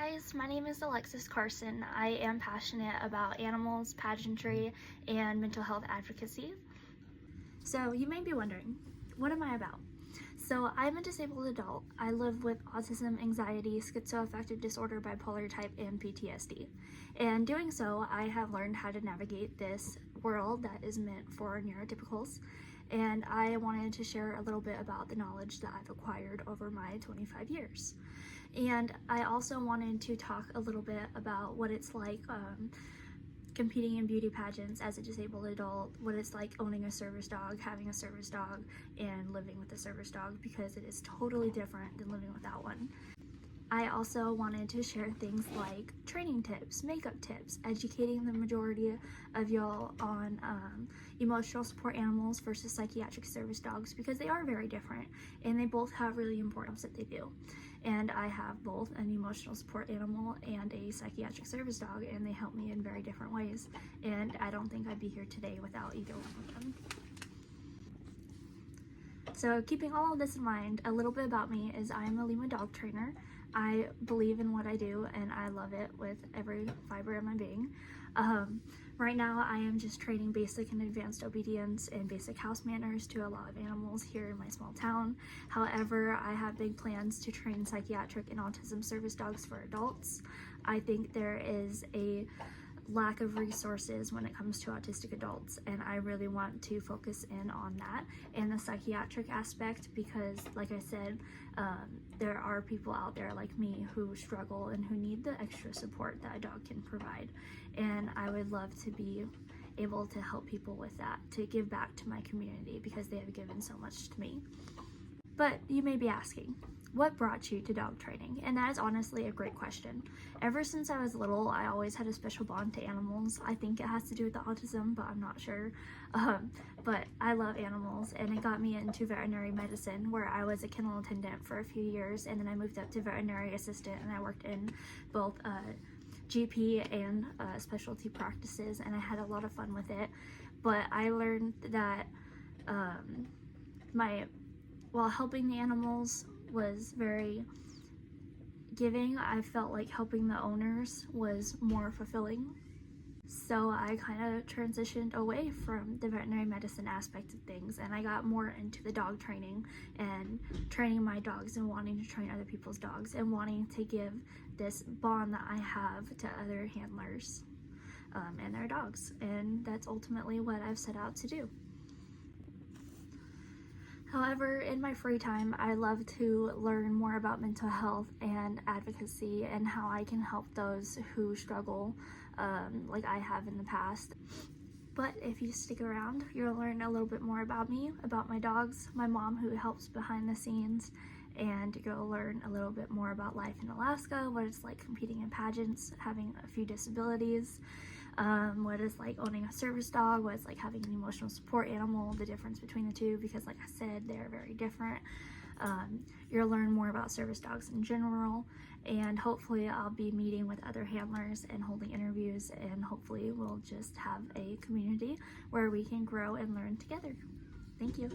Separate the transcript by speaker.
Speaker 1: guys, my name is Alexis Carson. I am passionate about animals, pageantry, and mental health advocacy. So you may be wondering, what am I about? So I'm a disabled adult. I live with autism, anxiety, schizoaffective disorder, bipolar type, and PTSD. And doing so, I have learned how to navigate this world that is meant for neurotypicals. And I wanted to share a little bit about the knowledge that I've acquired over my 25 years. And I also wanted to talk a little bit about what it's like competing in beauty pageants as a disabled adult, what it's like owning a service dog, having a service dog, and living with a service dog, because it is totally different than living without one. I also wanted to share things like training tips, makeup tips, educating the majority of y'all on emotional support animals versus psychiatric service dogs, because they are very different and they both have really important things that they do. And I have both an emotional support animal and a psychiatric service dog, and they help me in very different ways. And I don't think I'd be here today without either one of them. So keeping all of this in mind, a little bit about me is I'm a Lima dog trainer. I believe in what I do and I love it with every fiber of my being. Right now I am just training basic and advanced obedience and basic house manners to a lot of animals here in my small town. However, I have big plans to train psychiatric and autism service dogs for adults. I think there is a lack of resources when it comes to autistic adults, and I really want to focus in on that and the psychiatric aspect, because like I said, there are people out there like me who struggle and who need the extra support that a dog can provide, and I would love to be able to help people with that, to give back to my community because they have given so much to me. But you may be asking, what brought you to dog training? And that is honestly a great question. Ever since I was little, I always had a special bond to animals. I think it has to do with the autism, but I'm not sure. But I love animals, and it got me into veterinary medicine, where I was a kennel attendant for a few years, and then I moved up to veterinary assistant, and I worked in both GP and specialty practices, and I had a lot of fun with it. But I learned that while helping the animals was very giving, I felt like helping the owners was more fulfilling. So I kind of transitioned away from the veterinary medicine aspect of things, and I got more into the dog training and training my dogs and wanting to train other people's dogs and wanting to give this bond that I have to other handlers and their dogs. And that's ultimately what I've set out to do. However, in my free time, I love to learn more about mental health and advocacy and how I can help those who struggle like I have in the past. But if you stick around, you'll learn a little bit more about me, about my dogs, my mom who helps behind the scenes, and you'll learn a little bit more about life in Alaska, what it's like competing in pageants, having a few disabilities, what it's like owning a service dog, what it's like having an emotional support animal, the difference between the two, because like I said, they're very different. You'll learn more about service dogs in general, and hopefully I'll be meeting with other handlers and holding interviews, and hopefully we'll just have a community where we can grow and learn together. Thank you.